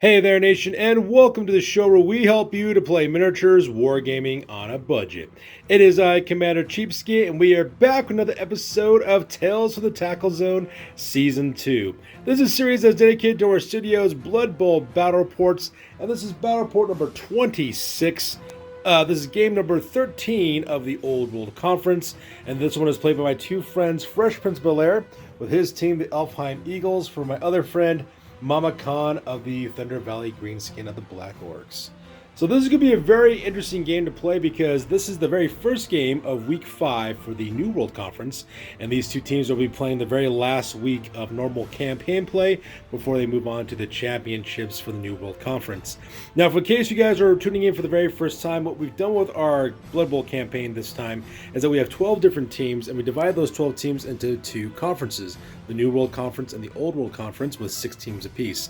Hey there, nation, and welcome to the show where we help you to play miniatures wargaming on a budget. It is I, Commander Cheapskate, and we are back with another episode of Tales from the Tackle Zone Season 2. This is a series that's dedicated to our studio's Blood Bowl battle reports, and this is battle report number 26. This is game number 13 of the Old World Conference, and this one is played by my two friends, Fresh Prince Belair, with his team, the Elfheim Eagles, for my other friend, Mama Khan of the Thundervalley Greenskins of the Black Orcs. So this is going to be a very interesting game to play because this is the very first game of Week 5 for the New World Conference, and these two teams will be playing the very last week of normal campaign play before they move on to the championships for the New World Conference. Now, for in case you guys are tuning in for the very first time, what we've done with our Blood Bowl campaign this time is that we have 12 different teams, and we divide those 12 teams into two conferences, the New World Conference and the Old World Conference, with 6 teams apiece.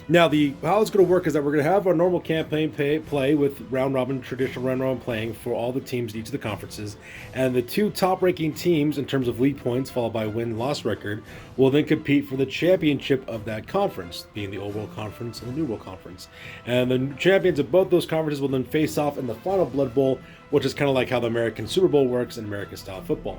Now, how it's going to work is that we're going to have our normal campaign play with traditional round robin playing for all the teams in each of the conferences, and the two top-ranking teams in terms of league points, followed by win-loss record, will then compete for the championship of that conference, being the Old World Conference and the New World Conference. And the champions of both those conferences will then face off in the final Blood Bowl, which is kind of like how the American Super Bowl works in American-style football.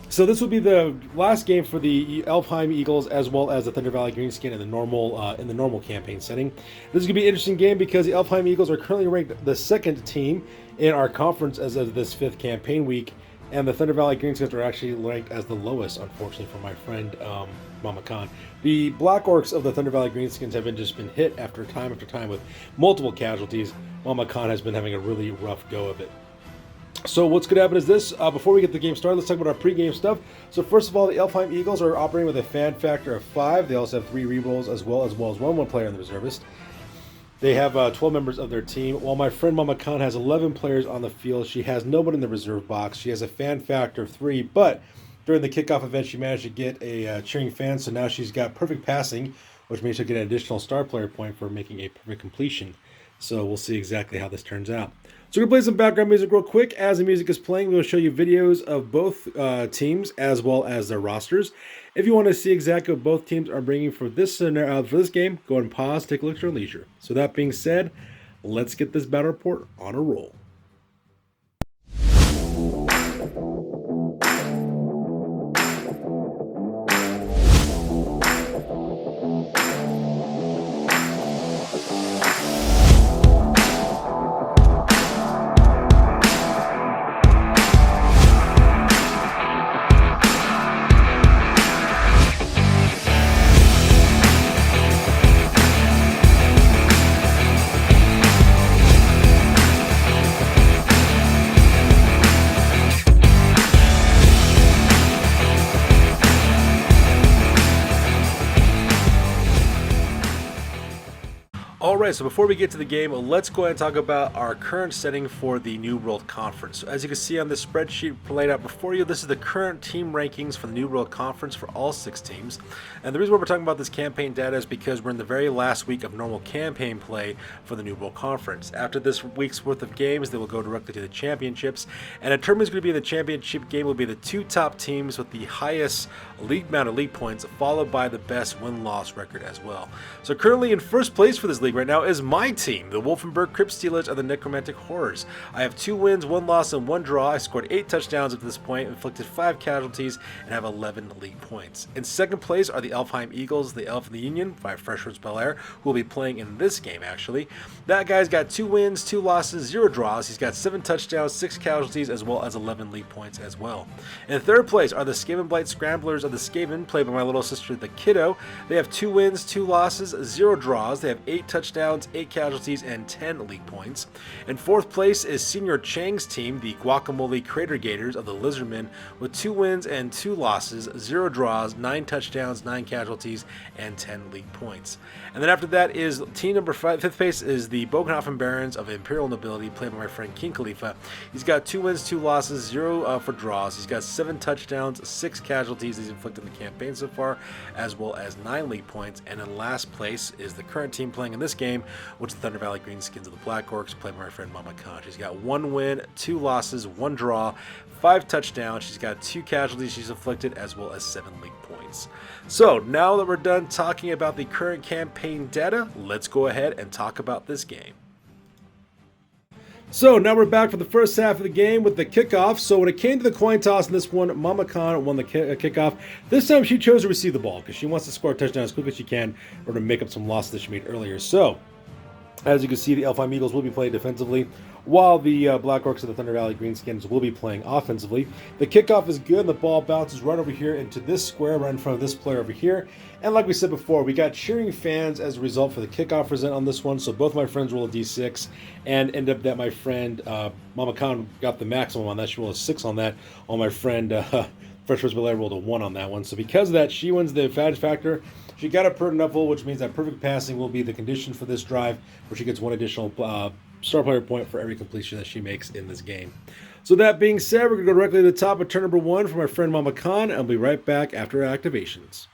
So this will be the last game for the Elfheim Eagles as well as the Thundervalley Greenskin in the normal campaign setting. This is going to be an interesting game because the Elfheim Eagles are currently ranked the second team in our conference as of this 5th campaign week, and the Thundervalley Greenskins are actually ranked as the lowest, unfortunately, for my friend Mama Khan. The Black Orcs of the Thundervalley Greenskins have just been hit after time with multiple casualties. Mama Khan has been having a really rough go of it. So what's going to happen is this, before we get the game started, let's talk about our pregame stuff. So first of all, the Elfheim Eagles are operating with a fan factor of 5. They also have 3 rerolls as well as one player in the reservist. They have 12 members of their team. While my friend Mama Khan has 11 players on the field, she has nobody in the reserve box. She has a fan factor of 3, but during the kickoff event, she managed to get a cheering fan, so now she's got perfect passing, which means she'll get an additional star player point for making a perfect completion. So we'll see exactly how this turns out. So we're going to play some background music real quick. As the music is playing, we'll show you videos of both teams as well as their rosters. If you want to see exactly what both teams are bringing for this game, go ahead and pause, take a look at your leisure. So that being said, let's get this battle report on a roll. Alright, so before we get to the game, let's go ahead and talk about our current setting for the New World Conference. So as you can see on this spreadsheet laid out before you, this is the current team rankings for the New World Conference for all 6 teams. And the reason why we're talking about this campaign data is because we're in the very last week of normal campaign play for the New World Conference. After this week's worth of games, they will go directly to the championships. And a tournament is going to be the championship game will be the 2 top teams with the highest amount of league points, followed by the best win-loss record as well. So currently in first place for this league right now is my team, the Wolfenburg Crypt Stealers of the Necromantic Horrors. I have 2 wins, 1 loss, and 1 draw. I scored 8 touchdowns up to this point, inflicted 5 casualties, and have 11 league points. In second place are the Elfheim Eagles, the Elven Union, by Fresh Prince Belair, who will be playing in this game actually. That guy's got 2 wins, 2 losses, 0 draws. He's got 7 touchdowns, 6 casualties, as well as 11 league points as well. In third place are the Skaven Blight Scramblers of the Skaven, played by my little sister, the Kiddo. They have 2 wins, 2 losses, 0 draws. They have 8 touchdowns, 8 casualties, and 10 league points. In fourth place is Senior Chang's team, the Guacamole Crater Gators of the Lizardmen, with 2 wins and 2 losses, 0 draws, 9 touchdowns, 9 casualties, and 10 league points. And then after that is team number 5. Fifth place is the Bogenhofen Barons of Imperial Nobility, played by my friend King Khalifa. He's got 2 wins, 2 losses, 0 for draws. He's got 7 touchdowns, 6 casualties he's inflicted in the campaign so far, as well as 9 league points. And in last place is the current team playing in this game, which is the Thundervalley Greenskins of the Black Orcs, played by my friend Mama Khan. She's got 1 win, 2 losses, 1 draw, 5 touchdowns. She's got 2 casualties she's inflicted, as well as 7 league points. Greenskins. So now that we're done talking about the current campaign data, let's go ahead and talk about this game. So now we're back for the first half of the game with the kickoff. So when it came to the coin toss in this one, Mama Khan won the kickoff. This time she chose to receive the ball because she wants to score a touchdown as quickly as she can in order to make up some losses that she made earlier. So as you can see, the Elfheim Eagles will be playing defensively, while the Black Orcs of the Thundervalley Greenskins will be playing offensively. The kickoff is good, and the ball bounces right over here into this square, right in front of this player over here. And like we said before, we got cheering fans as a result for the kickoff result on this one. So both my friends roll a d6, and end up that my friend Mama Khan got the maximum on that. She rolled a 6 on that. While my friend Freshman's Belair rolled a 1 on that one. So because of that, she wins the advantage factor. She got a Pertnuffle, which means that perfect passing will be the condition for this drive, where she gets 1 additional star player point for every completion that she makes in this game. So that being said, we're going to go directly to the top of turn number 1 for my friend Mama Khan, and I'll be right back after activations.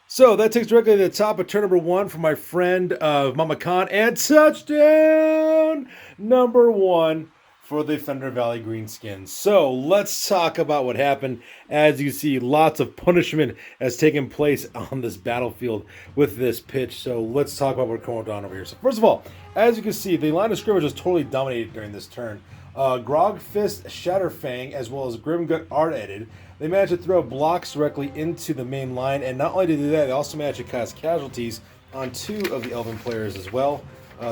So that takes directly to the top of turn number 1 for my friend Mama Khan, and touchdown number 1 for the Thundervalley Greenskins. So let's talk about what happened. As you see, lots of punishment has taken place on this battlefield with this pitch. So let's talk about what's going on over here. So first of all, as you can see, the line of scrimmage was totally dominated during this turn. Grogfist, Shatterfang, as well as Grimgut Art-Edited, they managed to throw blocks directly into the main line, and not only did they do that, they also managed to cause casualties on 2 of the Elven players as well.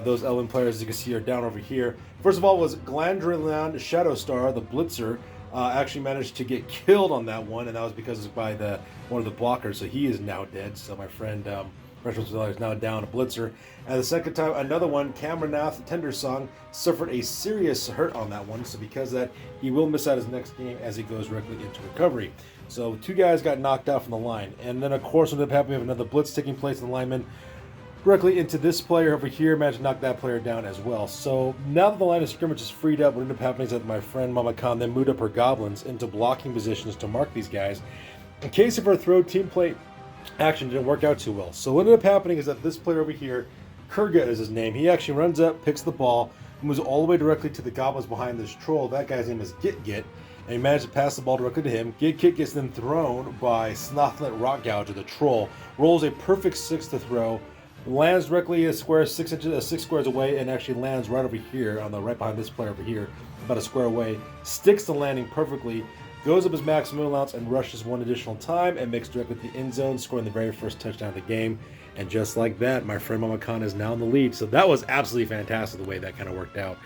Those Elven players, as you can see, are down over here. First of all was Glandrilan Shadowstar, the Blitzer, actually managed to get killed on that one, and that was because it's by one of the blockers, so he is now dead. So my friend Freshman is now down a Blitzer. And the second time, another one, Camernath Tendersong, suffered a serious hurt on that one, so because of that, he will miss out his next game as he goes directly into recovery. So 2 guys got knocked out from the line. And then, of course, what ended up happening, we have another Blitz taking place in the lineman directly into this player over here. Managed to knock that player down as well. So now that the line of scrimmage is freed up, what ended up happening is that my friend Mama Khan then moved up her goblins into blocking positions to mark these guys in case of her throw team play action didn't work out too well. So what ended up happening is that this player over here, Kurga is his name, he actually runs up, picks the ball, moves all the way directly to the goblins behind this troll. That guy's name is Git, and he managed to pass the ball directly to him. Git gets then thrown by Snothlint Rock Gouger, the troll, rolls a perfect 6 to throw, lands directly a square 6 squares away, and actually lands right over here on the right behind this player over here, about a square away, sticks the landing perfectly, goes up his maximum allowance and rushes 1 additional time and makes directly to the end zone, scoring the very first touchdown of the game. And just like that, my friend Mama Khan is now in the lead. So that was absolutely fantastic the way that kind of worked out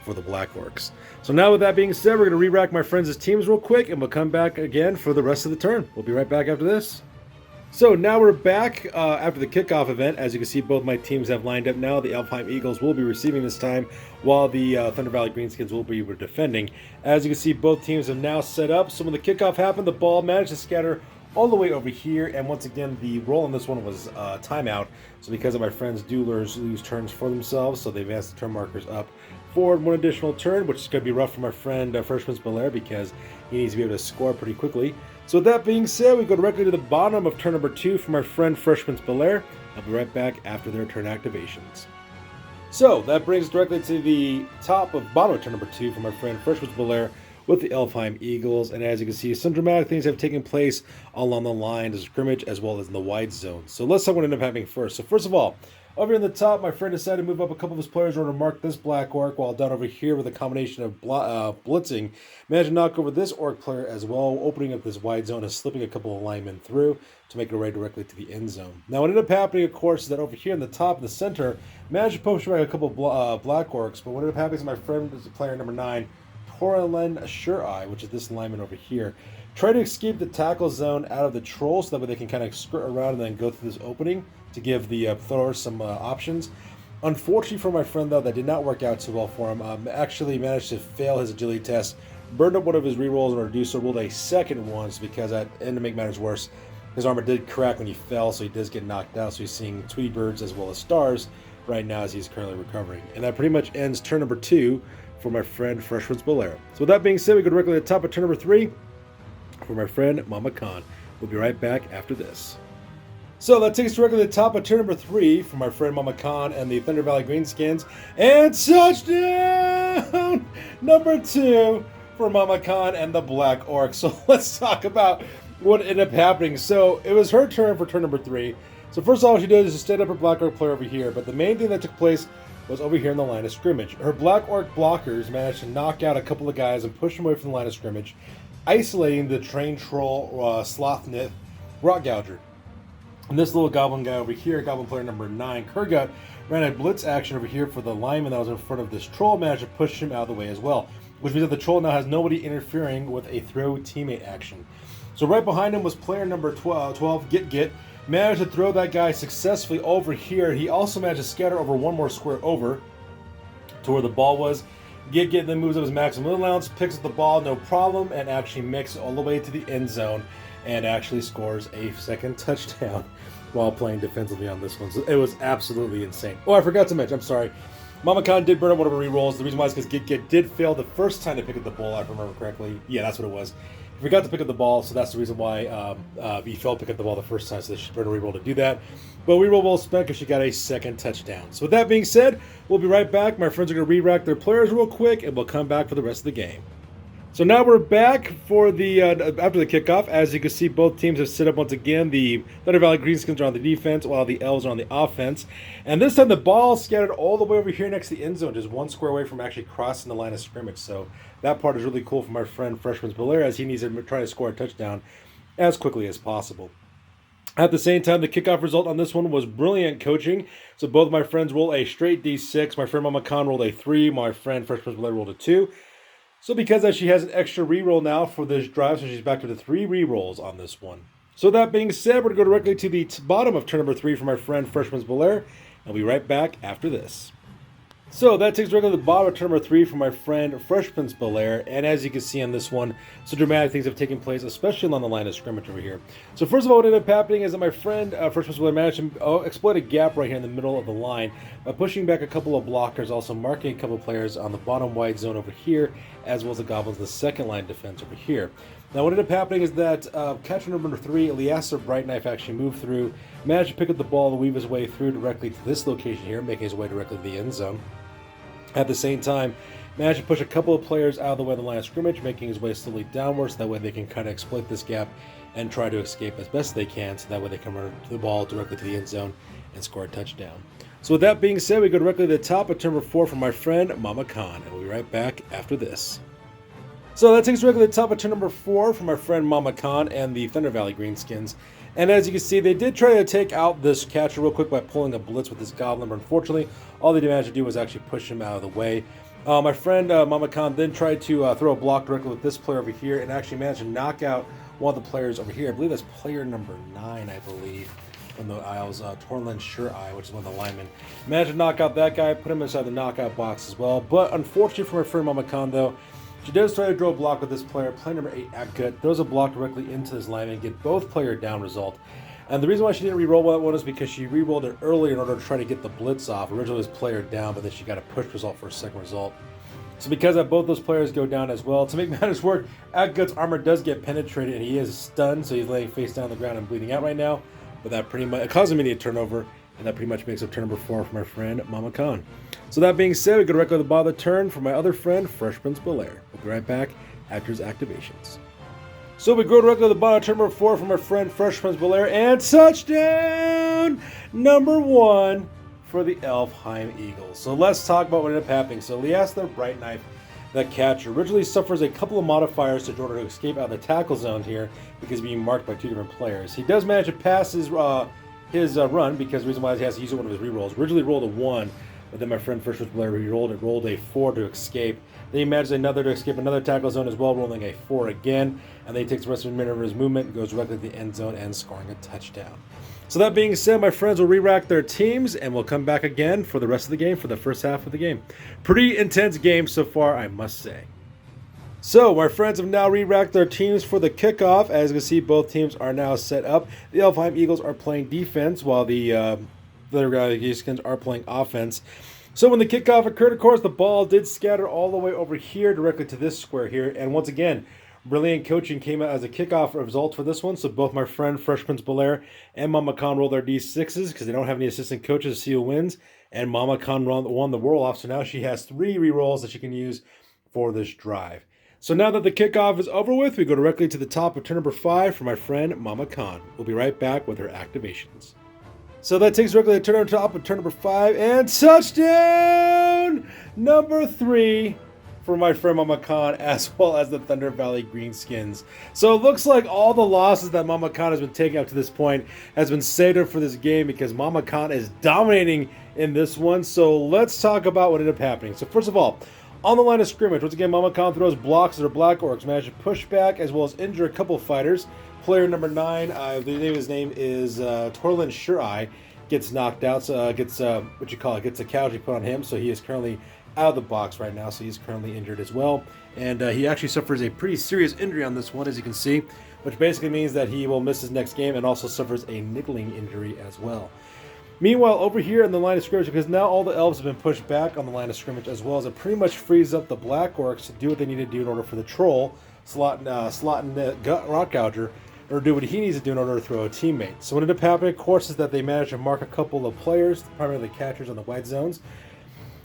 for the Black Orcs. So now with that being said, we're going to re-rack my friends' teams real quick, and we'll come back again for the rest of the turn. We'll be right back after this. So now we're back after the kickoff event. As you can see, both my teams have lined up now. The Elfheim Eagles will be receiving this time, while the Thundervalley Greenskins will be defending. As you can see, both teams have now set up. So when the kickoff happened, the ball managed to scatter all the way over here. And once again, the roll on this one was timeout. So because of my friends, duelers lose turns for themselves. So they've asked the turn markers up forward 1 additional turn, which is going to be rough for my friend Freshman's Belair because he needs to be able to score pretty quickly. So with that being said, we go directly to the bottom of turn number 2 for my friend Freshman's Belair. I'll be right back after their turn activations. So that brings us directly to the bottom of turn number 2 for my friend Freshman's Belair with the Elfheim Eagles. And as you can see, some dramatic things have taken place along the line of scrimmage as well as in the wide zone. So let's talk what ended up happening first. So first of all, over in the top, my friend decided to move up a couple of his players in order to mark this Black Orc, while down over here with a combination of blitzing, managed to knock over this Orc player as well, opening up this wide zone and slipping a couple of linemen through to make it right directly to the end zone. Now what ended up happening, of course, is that over here in the top in the center, managed to push back a couple of Black Orcs, but what ended up happening is my friend is player number 9, Toralen Sure-Eye, which is this lineman over here, try to escape the tackle zone out of the troll so that way they can kind of skirt around and then go through this opening to give the throwers some options. Unfortunately for my friend, though, that did not work out too well for him. Actually managed to fail his agility test, burned up one of his rerolls in order to do so, rolled a second one, so because that, and to make matters worse, his armor did crack when he fell, so he does get knocked out, so he's seeing Tweety birds as well as stars right now as he's currently recovering. And that pretty much ends turn number 2 for my friend Freshman's Belair. So with that being said, we go directly to the top of turn number 3 for my friend Mama Khan. We'll be right back after this. So that takes us directly to the top of turn number 3 for my friend Mama Khan and the Thundervalley Greenskins. And touchdown number 2 for Mama Khan and the Black Orcs. So let's talk about what ended up happening. So it was her turn for turn number 3. So first of all, she did is stand up her Black Orc player over here, but the main thing that took place was over here in the line of scrimmage. Her Black Orc blockers managed to knock out a couple of guys and push them away from the line of scrimmage, isolating the trained troll Slothnith Rock Gouger. And this little goblin guy over here, goblin player number 9, Kurgut, ran a blitz action over here for the lineman that was in front of this troll, managed to push him out of the way as well, which means that the troll now has nobody interfering with a throw teammate action. So right behind him was player number 12 Git, managed to throw that guy successfully over here. He also managed to scatter over one more square over to where the ball was. Git then moves up his maximum allowance, picks up the ball, no problem, and actually makes it all the way to the end zone and actually scores a second touchdown while playing defensively on this one. So it was absolutely insane. Oh, I forgot to mention, I'm sorry. Mama Khan did burn up one of her rerolls. The reason why is because Git did fail the first time to pick up the ball, if I remember correctly. Yeah, that's what it was. He forgot to pick up the ball, so that's the reason why he failed to pick up the ball the first time, so she burned a reroll to do that. But reroll well spent because she got a second touchdown. So with that being said, we'll be right back. My friends are going to re-rack their players real quick, and we'll come back for the rest of the game. So now we're back for the after the kickoff. As you can see, both teams have set up once again. The Thundervalley Greenskins are on the defense, while the Elves are on the offense. And this time the ball scattered all the way over here next to the end zone, just one square away from actually crossing the line of scrimmage. So that part is really cool for my friend Freshman's Belair, as he needs to try to score a touchdown as quickly as possible. At the same time, the kickoff result on this one was brilliant coaching. So both of my friends rolled a straight D6. My friend Mama Khan rolled a 3. My friend Freshman's Belair rolled a 2. So because that she has an extra reroll now for this drive, so she's back to the 3 rerolls on this one. So that being said, we're going to go directly to the bottom of turn number 3 for my friend Freshman's Belair. I'll be right back after this. So that takes directly to the bottom of turn number 3 for my friend Freshman's Belair. And as you can see on this one, some dramatic things have taken place, especially along the line of scrimmage over here. So first of all, what ended up happening is that my friend Freshman's Belair managed to exploit a gap right here in the middle of the line by pushing back a couple of blockers, also marking a couple of players on the bottom wide zone over here, as well as the Goblins, the second line defense over here. Now what ended up happening is that catcher number 3, Eliasser Brightknife, actually moved through, managed to pick up the ball and weave his way through directly to this location here, making his way directly to the end zone. At the same time, managed to push a couple of players out of the way of the line of scrimmage, making his way slowly downwards, so that way they can kind of exploit this gap and try to escape as best they can, so that way they can run the ball directly to the end zone and score a touchdown. So with that being said, we go directly to the top of turn number 4 from my friend Mama Khan, and we'll be right back after this. So that takes us directly to the top of turn number 4 from my friend Mama Khan and the Thundervalley Greenskins. And as you can see, they did try to take out this catcher real quick by pulling a blitz with this goblin, but unfortunately, all they managed to do was actually push him out of the way. My friend Mama Khan then tried to throw a block directly with this player over here and actually managed to knock out one of the players over here. I believe that's player number 9, I believe, from the Isles, Torlin Sure-Eye, which is one of the linemen. Managed to knock out that guy, put him inside the knockout box as well. But unfortunately for my friend Mama Khan, though, she does try to draw a block with this player. Player number 8, Akgut, throws a block directly into this lineman and get both player down result. And the reason why she didn't re-roll that one is because she re-rolled it earlier in order to try to get the blitz off. Originally it was player down, but then she got a push result for a second result. So because of both those players go down as well, to make matters work, Akgut's armor does get penetrated and he is stunned, so he's laying face down on the ground and bleeding out right now. But that pretty much caused him immediate turnover, and that pretty much makes up turn number 4 for my friend Mama Khan. So that being said, we go directly to the bottom of the turn for my other friend, Freshman's Belair. We'll be right back after his activations. So we go directly to the bottom of turn number 4 for my friend Freshman's Belair, and touchdown number 1 for the Elfheim Eagles. So let's talk about what ended up happening. So Eliasser Brightknife, the catcher, originally suffers a couple of modifiers in order to escape out of the tackle zone here because being marked by 2 different players. He does manage to pass his run because the reason why he has to use one of his rerolls. Originally rolled a 1, but then my friend Freshman's Belair rolled a 4 to escape. Then he manages another to escape another tackle zone as well, rolling a 4 again. And then he takes the rest of his movement and goes directly to the end zone and scoring a touchdown. So that being said, my friends will re-rack their teams and we'll come back again for the rest of the game, for the first half of the game. Pretty intense game so far, I must say. So my friends have now re-racked their teams for the kickoff. As you can see, both teams are now set up. The Elfheim Eagles are playing defense while the Greenskins are playing offense. So when the kickoff occurred, of course, the ball did scatter all the way over here directly to this square here. And once again, brilliant coaching came out as a kickoff result for this one. So both my friend Freshman's Belair and Mama Khan rolled their D6s because they don't have any assistant coaches to see who wins. And Mama Khan won the roll off. So now she has 3 rerolls that she can use for this drive. So now that the kickoff is over with, we go directly to the top of turn number 5 for my friend Mama Khan. We'll be right back with her activations. So that takes directly to turn on top of turn number 5, and touchdown number 3 for my friend Mama Khan, as well as the Thundervalley Greenskins. So it looks like all the losses that Mama Khan has been taking up to this point has been saved up for this game, because Mama Khan is dominating in this one. So let's talk about what ended up happening. So first of all, on the line of scrimmage, once again, Mama Khan throws blocks at her Black Orcs, managed to push back as well as injure a couple of fighters. Player number 9, I believe his name is Torlin Sure-Eye, gets knocked out, gets a casualty put on him, so he is currently out of the box right now, so he's currently injured as well. And he actually suffers a pretty serious injury on this one, as you can see, which basically means that he will miss his next game and also suffers a niggling injury as well. Meanwhile, over here in the line of scrimmage, because now all the elves have been pushed back on the line of scrimmage, as well as it pretty much frees up the Black Orcs to do what they need to do in order for the troll, slot in the rock gouger, or do what he needs to do in order to throw a teammate. So what ended up happening, of course, is that they managed to mark a couple of players, primarily the catchers on the white zones,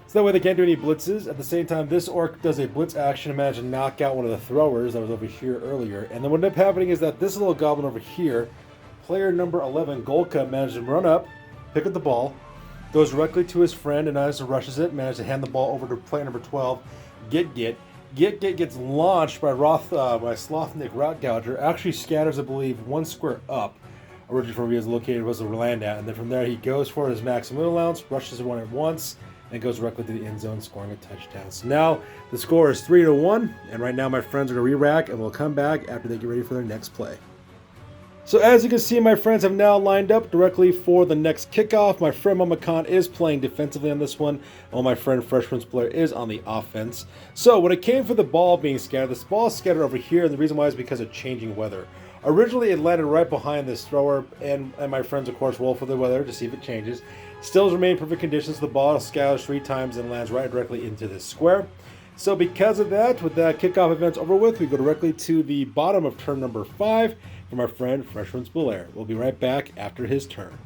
so that way they can't do any blitzes. At the same time, this orc does a blitz action and managed to knock out one of the throwers that was over here earlier. And then what ended up happening is that this little goblin over here, player number 11, Golka, managed to run up, pick up the ball, goes directly to his friend, and as rushes it, managed to hand the ball over to player number 12, Git gets launched by Slothnik Rock Gouger, actually scatters, I believe, one square up, originally from where he was located was the land at, and then from there he goes for his maximum allowance, rushes one at once, and goes directly to the end zone, scoring a touchdown. So now the score is 3-1, and right now my friends are going to re-rack, and we'll come back after they get ready for their next play. So as you can see, my friends have now lined up directly for the next kickoff. My friend Mama Khan is playing defensively on this one, while my friend Fresh Prince Blair is on the offense. So when it came for the ball being scattered, this ball is scattered over here, and the reason why is because of changing weather. Originally, it landed right behind this thrower, and my friends, of course, roll for the weather to see if it changes. Still remain in perfect conditions. The ball scatters 3 times and lands right directly into this square. So because of that, with that kickoff events over with, we go directly to the bottom of turn number 5 from our friend Fresh Prince Blair. We'll be right back after his turn.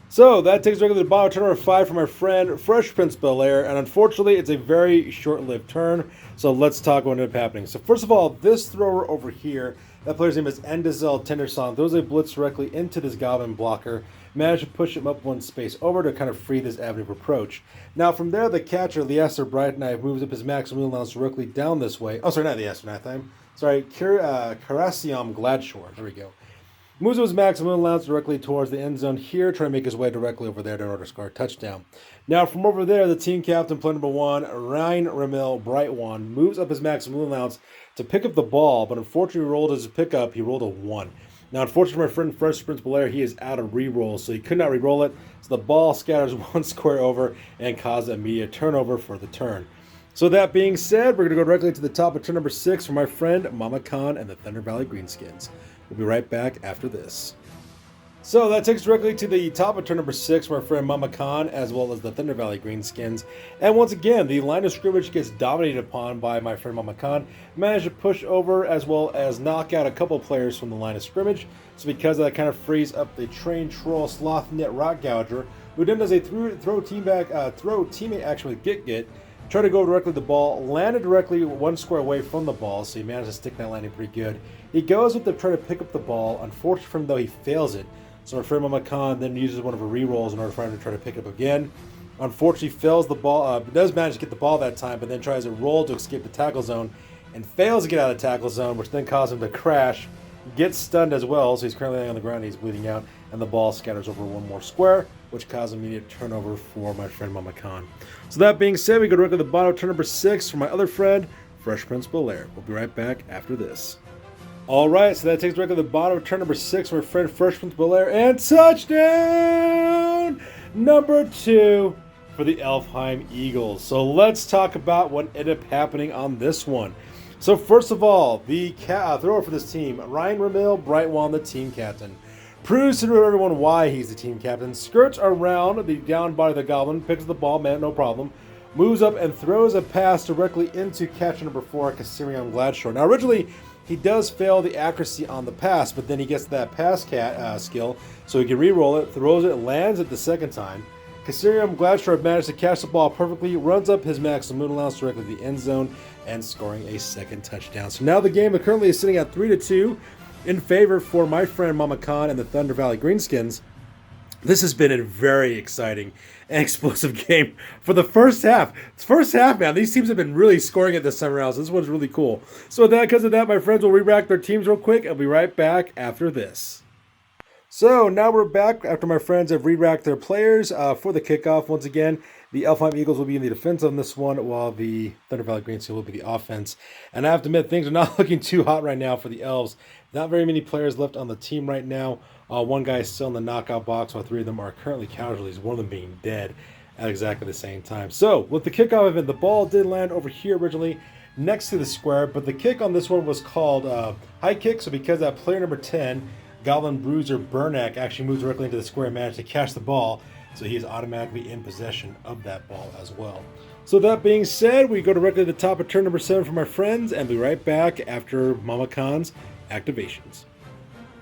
So that takes us directly to the bottom of turn number 5 from our friend Fresh Prince Belair, and unfortunately it's a very short-lived turn, so let's talk what ended up happening. So first of all, this thrower over here, that player's name is Endazel Tenderson, throws a blitz directly into this goblin blocker, managed to push him up one space over to kind of free this avenue of approach. Now from there, the catcher, the Aster Bright Knife, moves up his maximum allowance directly down this way. Oh, sorry, not the Aster Knife, sorry, Karasium Gladshore, there we go. Moves his maximum allowance directly towards the end zone here, trying to make his way directly over there in order to score a touchdown. Now, from over there, the team captain, player number 1, Ryan Ramil Brightwan, moves up his maximum allowance to pick up the ball, but unfortunately rolled his pickup. He rolled a 1. Now, unfortunately, my friend Fresh Prince Blair, he is out of re-roll, so he could not re-roll it. So the ball scatters one square over and causes an immediate turnover for the turn. So that being said, we're going to go directly to the top of turn number 6 for my friend Mama Khan and the Thundervalley Greenskins. We'll be right back after this. So that takes us directly to the top of turn number 6 for our friend Mama Khan, as well as the Thundervalley Greenskins. And once again, the line of scrimmage gets dominated upon by my friend Mama Khan. Managed to push over as well as knock out a couple players from the line of scrimmage. So because of that, kind of frees up the trained troll Slothnet Rock Gouger, who then does a throw teammate action with Git. Try to go directly to the ball, landed directly one square away from the ball, so he managed to stick that landing pretty good. He goes with the try to pick up the ball. Unfortunately for him, though, he fails it. So my friend Mama Khan then uses one of her re-rolls in order for him to try to pick it up again. Unfortunately, fails the ball, does manage to get the ball that time, but then tries a roll to escape the tackle zone, and fails to get out of the tackle zone, which then causes him to crash, gets stunned as well, so he's currently laying on the ground, he's bleeding out, and the ball scatters over one more square, which causes immediate turnover for my friend Mama Khan. So that being said, we go directly to the bottom of turn number 6 for my other friend, Fresh Prince Belair. We'll be right back after this. Alright, so that takes directly to the bottom of turn number 6 for my friend Fresh Prince Belair, and touchdown number 2 for the Elfheim Eagles. So let's talk about what ended up happening on this one. So first of all, the thrower for this team, Ryan Ramil Brightwan, the team captain, proves to everyone why he's the team captain, skirts around the down body of the goblin, picks up the ball, man, no problem, moves up and throws a pass directly into catcher number 4, Kasirion Gladshore. Now originally, he does fail the accuracy on the pass, but then he gets that pass skill, so he can re-roll it, throws it, lands it the second time, Caesarium Gladstrap managed to catch the ball perfectly, runs up his maximum moon allowance directly to the end zone, and scoring a second touchdown. So now the game currently is sitting at 3-2 in favor for my friend Mama Khan and the Thundervalley Greenskins. This has been a very exciting and explosive game for the first half. First half, man, these teams have been really scoring it this time around, so this one's really cool. So because of that, my friends, will re-rack their teams real quick. I'll be right back after this. So now we're back after my friends have re-racked their players for the kickoff. Once again, the Elfheim Eagles will be in the defense on this one, while the Thundervalley Greenskins will be the offense. And I have to admit, things are not looking too hot right now for the Elves. Not very many players left on the team right now. One guy is still in the knockout box, while 3 of them are currently casualties, one of them being dead at exactly the same time. So, with the kickoff event, the ball did land over here originally next to the square, but the kick on this one was called high kick, so because that player number 10, Goblin Bruiser Burnak, actually moved directly into the square and managed to catch the ball, so he is automatically in possession of that ball as well. So that being said, we go directly to the top of turn number 7 for my friends, and be right back after Mama Khan's activations.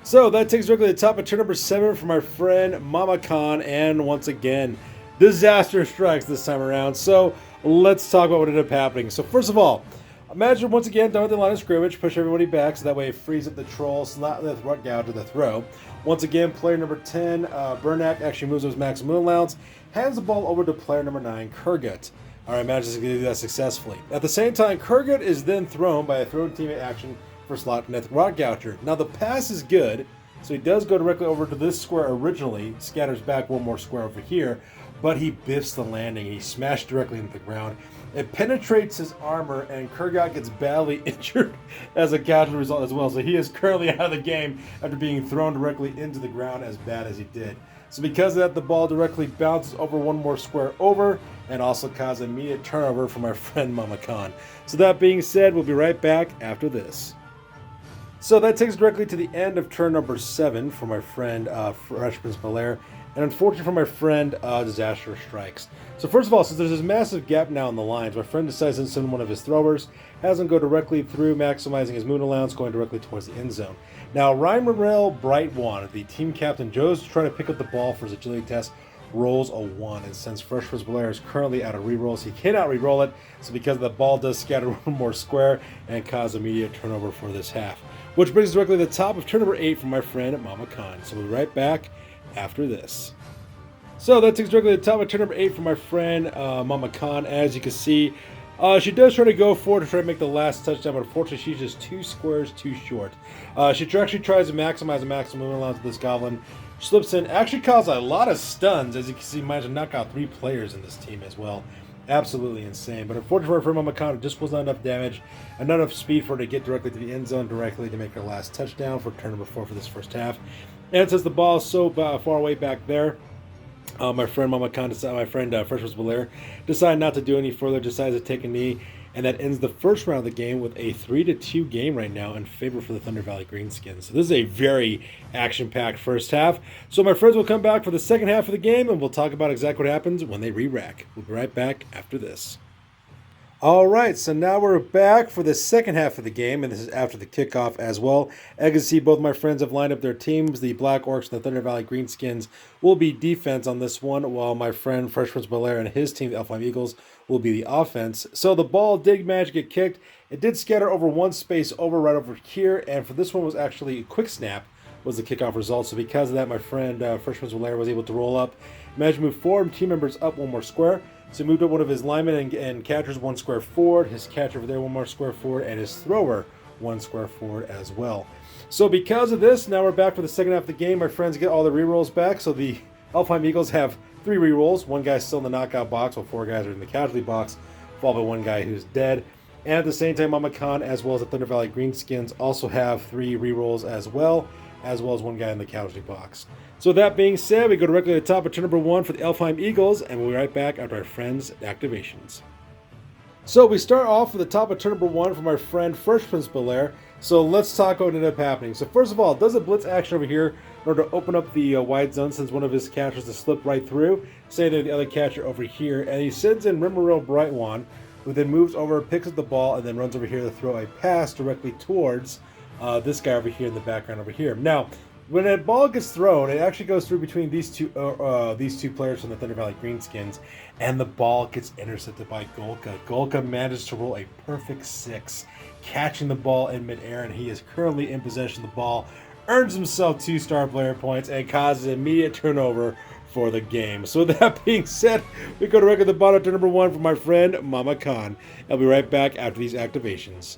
So that takes directly to the top of turn number 7 for my friend Mama Khan, and once again, disaster strikes this time around. So let's talk about what ended up happening. So first of all, imagine once again down at the line of scrimmage, push everybody back so that way it frees up the troll, slot the throat gouge to the throw. Once again, player number 10, Burnak, actually moves his maximum allowance, hands the ball over to player number 9, Kurgut. Alright, manages to do that successfully. At the same time, Kurgut is then thrown by a thrown teammate action for slot net rock gouger. Now the pass is good, so he does go directly over to this square originally, scatters back one more square over here, but he biffs the landing. He smashed directly into the ground. It penetrates his armor, and Kurgat gets badly injured as a casualty result as well. So he is currently out of the game after being thrown directly into the ground as bad as he did. So because of that, the ball directly bounces over one more square over and also causes immediate turnover for my friend Mama Khan. So that being said, we'll be right back after this. So that takes directly to the end of turn number 7 for my friend Fresh Prince Belair, and unfortunately for my friend, Disaster Strikes. So first of all, since there's this massive gap now in the lines, my friend decides to send one of his throwers, has him go directly through, maximizing his moon allowance, going directly towards the end zone. Now, Ryan Morrell Brightwan, the team captain, Joe's trying to pick up the ball for his agility test, rolls a 1, and since Fresh Prince Belair is currently out of rerolls, he cannot re-roll it, so because the ball does scatter one more square and cause immediate turnover for this half. Which brings us directly to the top of turn number 8 from my friend Mama Khan. So we'll be right back after this. So that takes directly to the top of turn number 8 from my friend Mama Khan. As you can see, she does try to go forward to try to make the last touchdown, but unfortunately she's just 2 squares too short. She actually tries to maximize the maximum allowance of this goblin. She slips in, actually causes a lot of stuns. As you can see, managed to knock out 3 players in this team as well. Absolutely insane. But unfortunately for Mama Khan, it just was not enough damage and not enough speed for her to get directly to the end zone directly to make her last touchdown for turn number 4 for this first half. And since the ball is so far away back there, my friend Mama Khan, my friend Fresh Prince Belair, decided not to do any further, decides to take a knee, and that ends the first round of the game with a 3-2 game right now in favor for the Thundervalley Greenskins. So this is a very action-packed first half. So my friends will come back for the second half of the game, and we'll talk about exactly what happens when they re-rack. We'll be right back after this. Alright, so now we're back for the second half of the game, and this is after the kickoff as well. As you can see, both my friends have lined up their teams. The Black Orcs and the Thundervalley Greenskins will be defense on this one, while my friend Fresh Prince Belair and his team, the Elfheim Eagles, will be the offense. So the ball did manage to get kicked. It did scatter over one space over right over here, and for this one was actually a quick snap was the kickoff result. So because of that, my friend Fresh Prince Belair was able to roll up, managed to move 4 team members up one more square. So he moved up one of his linemen and catchers 1 square forward, his catcher over there 1 more square forward, and his thrower 1 square forward as well. So because of this, now we're back for the second half of the game. My friends get all the rerolls back. So the Elfheim Eagles have 3 rerolls. 1 guy's still in the knockout box, while 4 guys are in the casualty box, followed by 1 guy who's dead. And at the same time, Mama Khan, as well as the Thundervalley Greenskins, also have 3 rerolls as well as 1 guy in the casualty box. So that being said, we go directly to the top of turn number 1 for the Elfheim Eagles, and we'll be right back after our friends' activations. So we start off with the top of turn number 1 from our friend Fresh Prince Belair. So let's talk about what ended up happening. So first of all, does a blitz action over here in order to open up the wide zone, since one of his catchers to slip right through, say they're the other catcher over here, and he sends in Rimmeril Brightwan, who then moves over, picks up the ball, and then runs over here to throw a pass directly towards this guy over here in the background over here. Now, When a ball gets thrown, it actually goes through between these two players from the Thundervalley Greenskins, and the ball gets intercepted by Golka. Golka manages to roll a perfect 6, catching the ball in midair, and he is currently in possession of the ball, earns himself 2-star player points, and causes immediate turnover for the game. So with that being said, we go to record the bottom to number 1 for my friend Mama Khan. I'll be right back after these activations.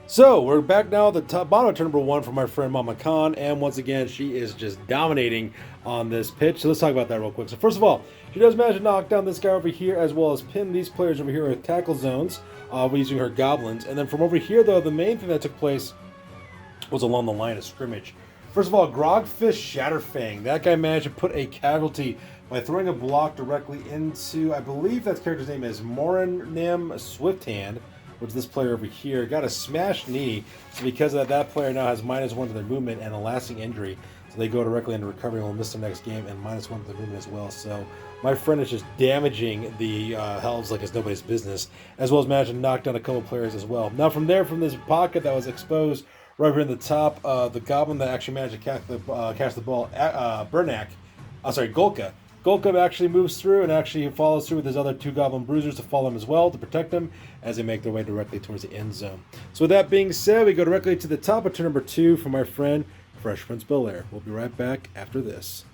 So we're back now at the bottom to number 1 for my friend Mama Khan, and once again she is just dominating on this pitch. So let's talk about that real quick. So first of all, she does manage to knock down this guy over here, as well as pin these players over here with tackle zones using her goblins. And then from over here though, the main thing that took place was along the line of scrimmage. First of all, Grogfish Shatterfang. That guy managed to put a casualty by throwing a block directly into, I believe that character's name is Moranim Swifthand, which this player over here got a smashed knee. So because of that player now has -1 to their movement and a lasting injury. So they go directly into recovery and will miss their next game, and -1 to their movement as well. So my friend is just damaging the elves like it's nobody's business, as well as managing to knock down a couple players as well. Now from there, from this pocket that was exposed right here in the top, the goblin that actually managed to catch the ball, Golka. Golka actually moves through and actually follows through with his other 2 goblin bruisers to follow him as well to protect him as they make their way directly towards the end zone. So with that being said, we go directly to the top of turn number 2 for my friend Fresh Prince Bel-Air. We'll be right back after this.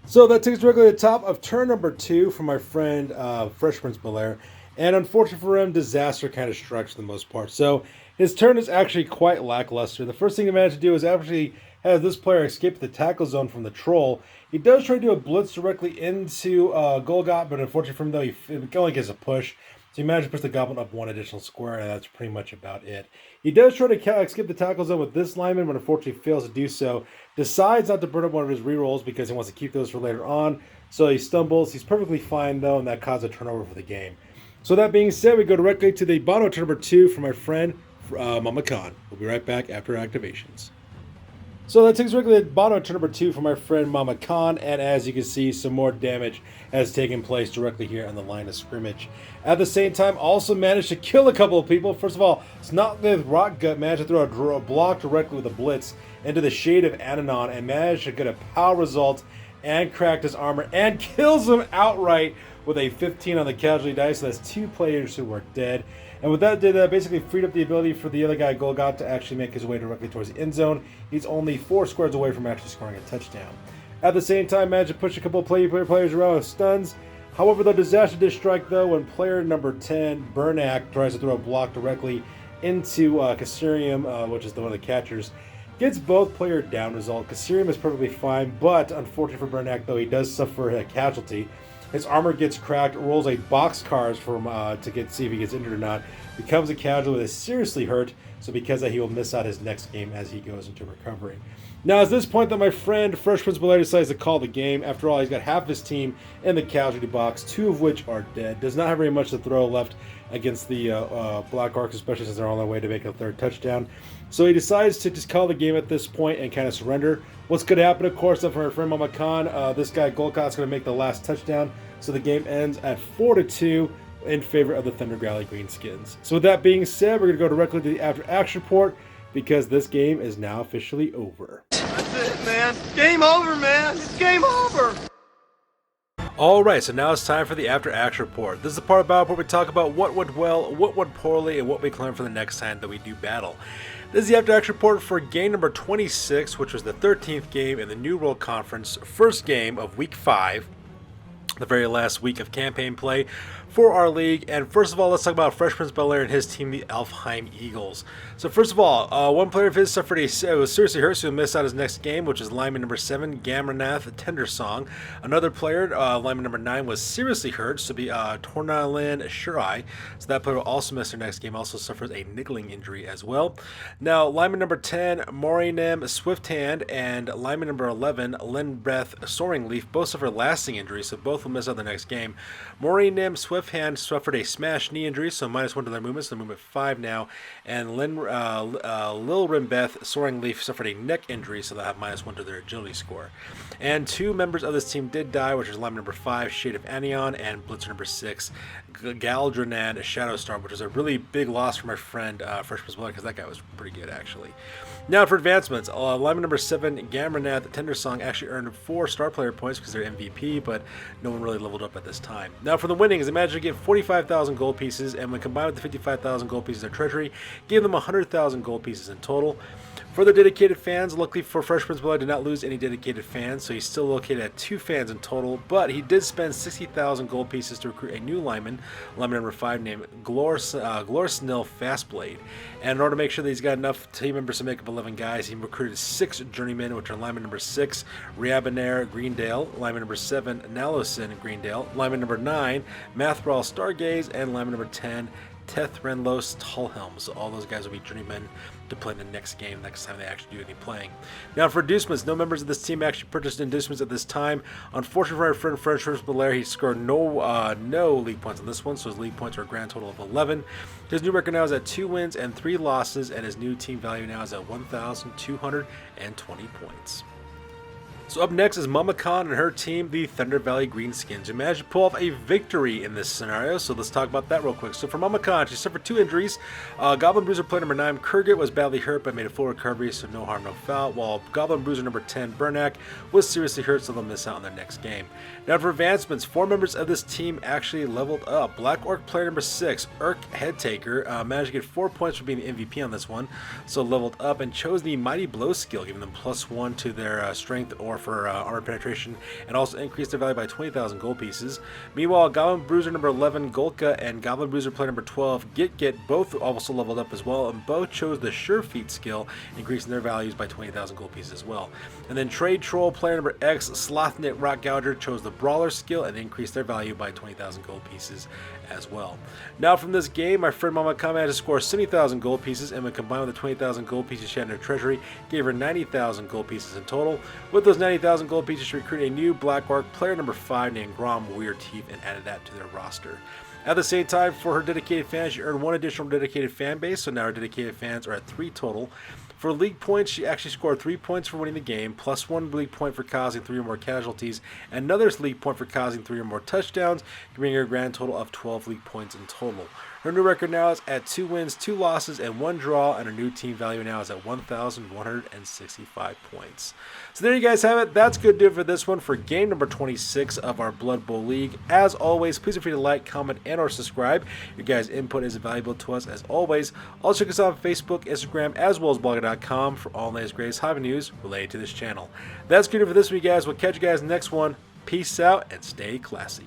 So that takes us directly to the top of turn number 2 for my friend Fresh Prince Bel-Air. And unfortunately for him, disaster kind of strikes for the most part. So his turn is actually quite lackluster. The first thing he managed to do is actually have this player escape the tackle zone from the troll. He does try to do a blitz directly into Golgot, but unfortunately for him though, he only gets a push. So he managed to push the goblin up 1 additional square, and that's pretty much about it. He does try to skip the tackle zone with this lineman, but unfortunately fails to do so. Decides not to burn up one of his rerolls because he wants to keep those for later on. So he stumbles. He's perfectly fine though, and that caused a turnover for the game. So that being said, we go directly to the bottom of turn number 2 for my friend Mama Khan. We'll be right back after activations. So that takes us directly to the bottom of turn number 2 for my friend Mama Khan, and as you can see, some more damage has taken place directly here on the line of scrimmage. At the same time, also managed to kill a couple of people. First of all, Snotglith Rockgut managed to throw a block directly with a blitz into the shade of Ananon and managed to get a power result and cracked his armor and kills him outright with a 15 on the casualty dice. So that's 2 players who were dead. And what that did, basically freed up the ability for the other guy, Golgot, to actually make his way directly towards the end zone. He's only 4 squares away from actually scoring a touchdown. At the same time, managed to push a couple of players around with stuns. However, the disaster did strike, though, when player number 10, Burnak, tries to throw a block directly into Cassirium, which is one of the catchers. Gets both player down result. Cassirium is perfectly fine, but unfortunately for Burnak, though, he does suffer a casualty. His armor gets cracked, rolls a boxcars for him see if he gets injured or not. Becomes a casualty that is seriously hurt, so because of that, he will miss out his next game as he goes into recovery. Now, at this point that my friend Fresh Prince Bel-Air decides to call the game. After all, he's got half his team in the casualty box, 2 of which are dead. Does not have very much to throw left against the Black Orcs, especially since they're on their way to make a 3rd touchdown. So he decides to just call the game at this point and kind of surrender. What's going to happen, of course, for our friend Mama Khan, this guy Golkot's going to make the last touchdown. So the game ends at 4-2 in favor of the Thundervalley Greenskins. So with that being said, we're going to go directly to the after action report because this game is now officially over. That's it, man. Game over, man. It's game over. Alright, so now it's time for the after action report. This is the part of Battle Report where we talk about what went well, what went poorly, and what we can learn for the next time that we do battle. This is the after action report for game number 26, which was the 13th game in the New World Conference, first game of week 5. The very last week of campaign play for our league. And first of all, let's talk about Fresh Prince Bel-Air and his team, the Elfheim Eagles. So first of all, one player of his suffered was seriously hurt, so he missed out his next game, which is lineman number 7, Gamranath Tendersong. Another player, lineman number 9, was seriously hurt, so be Tornalin Shirai. So that player will also miss their next game, also suffers a niggling injury as well. Now, lineman number 10, Morinem Swifthand, and lineman number 11, Linbreth Soaring Leaf, both suffered lasting injuries, so both will miss out the next game. Morinem Swifthand suffered a smashed knee injury, so -1 to their movements, so movement 5 now. And Lil Rimbeth Soaring Leaf suffered a neck injury, so they'll have -1 to their agility score. And 2 members of this team did die, which is lineman number 5, Shade of Anion, and blitzer number 6, Galdranan Shadowstar, which is a really big loss for my friend Fresh Prince Bel-Air, because that guy was pretty good, actually. Now for advancements, lineman number 7, Gamranath Tendersong actually earned 4 star player points because they're MVP, but no one really leveled up at this time. Now for the winnings, imagine you get 45,000 gold pieces, and when combined with the 55,000 gold pieces of treasury, gave them 100,000 gold pieces in total. For the dedicated fans, luckily for Fresh Prince Below, I did not lose any dedicated fans, so he's still located at 2 fans in total, but he did spend 60,000 gold pieces to recruit a new lineman number 5 named Glorsnil Fastblade. And in order to make sure that he's got enough team members to make up 11 guys, he recruited 6 journeymen, which are lineman number 6, Riabenair Greendale, lineman number 7, Nalosin Greendale, lineman number 9, Mathral Stargaze, and lineman number 10, Tethrenlos Tallhelm. So all those guys will be journeymen to play in the next game, next time they actually do any playing. Now for inducements, no members of this team actually purchased inducements at this time. Unfortunately for our friend French Belair, he scored no league points on this one, so his league points are a grand total of 11. His new record now is at 2 wins and 3 losses, and his new team value now is at 1,220 points. So up next is Mama Khan and her team, the Thundervalley Greenskins, who managed to pull off a victory in this scenario, so let's talk about that real quick. So for Mama Khan, she suffered 2 injuries. Goblin Bruiser player number 9, Kurgit, was badly hurt but made a full recovery, so no harm, no foul, while Goblin Bruiser number 10, Bernak, was seriously hurt, so they'll miss out on their next game. Now for advancements, 4 members of this team actually leveled up. Black Orc player number 6, Urk Headtaker, managed to get 4 points for being the MVP on this one, so leveled up and chose the Mighty Blow skill, giving them +1 to their strength or for armor penetration, and also increased their value by 20,000 gold pieces. Meanwhile, Goblin Bruiser number 11, Golka, and Goblin Bruiser player number 12, Git, both also leveled up as well, and both chose the Sure Feet skill, increasing their values by 20,000 gold pieces as well. And then Trade Troll player number X, Slothnit Rock Gouger, chose the Brawler skill and increased their value by 20,000 gold pieces as well. Now from this game, my friend Mama Khan had to score 70,000 gold pieces, and when combined with the 20,000 gold pieces she had in her treasury, gave her 90,000 gold pieces in total. With those 90,000 gold pieces, she recruited a new Black Orc player number 5 named Grom Weird Teeth and added that to their roster. At the same time, for her dedicated fans, she earned 1 additional dedicated fan base, so now her dedicated fans are at 3 total. For league points, she actually scored 3 points for winning the game, +1 league point for causing 3 or more casualties, and another league point for causing 3 or more touchdowns, giving her a grand total of 12 league points in total. Her new record now is at 2 wins, 2 losses, and 1 draw, and her new team value now is at 1,165 points. So there you guys have it. That's good to do for this one for game number 26 of our Blood Bowl League. As always, please feel free to like, comment, and or subscribe. Your guys' input is valuable to us as always. Also check us out on Facebook, Instagram, as well as blogger.com for all the latest greatest hobby news related to this channel. That's good for this week, guys. We'll catch you guys next one. Peace out and stay classy.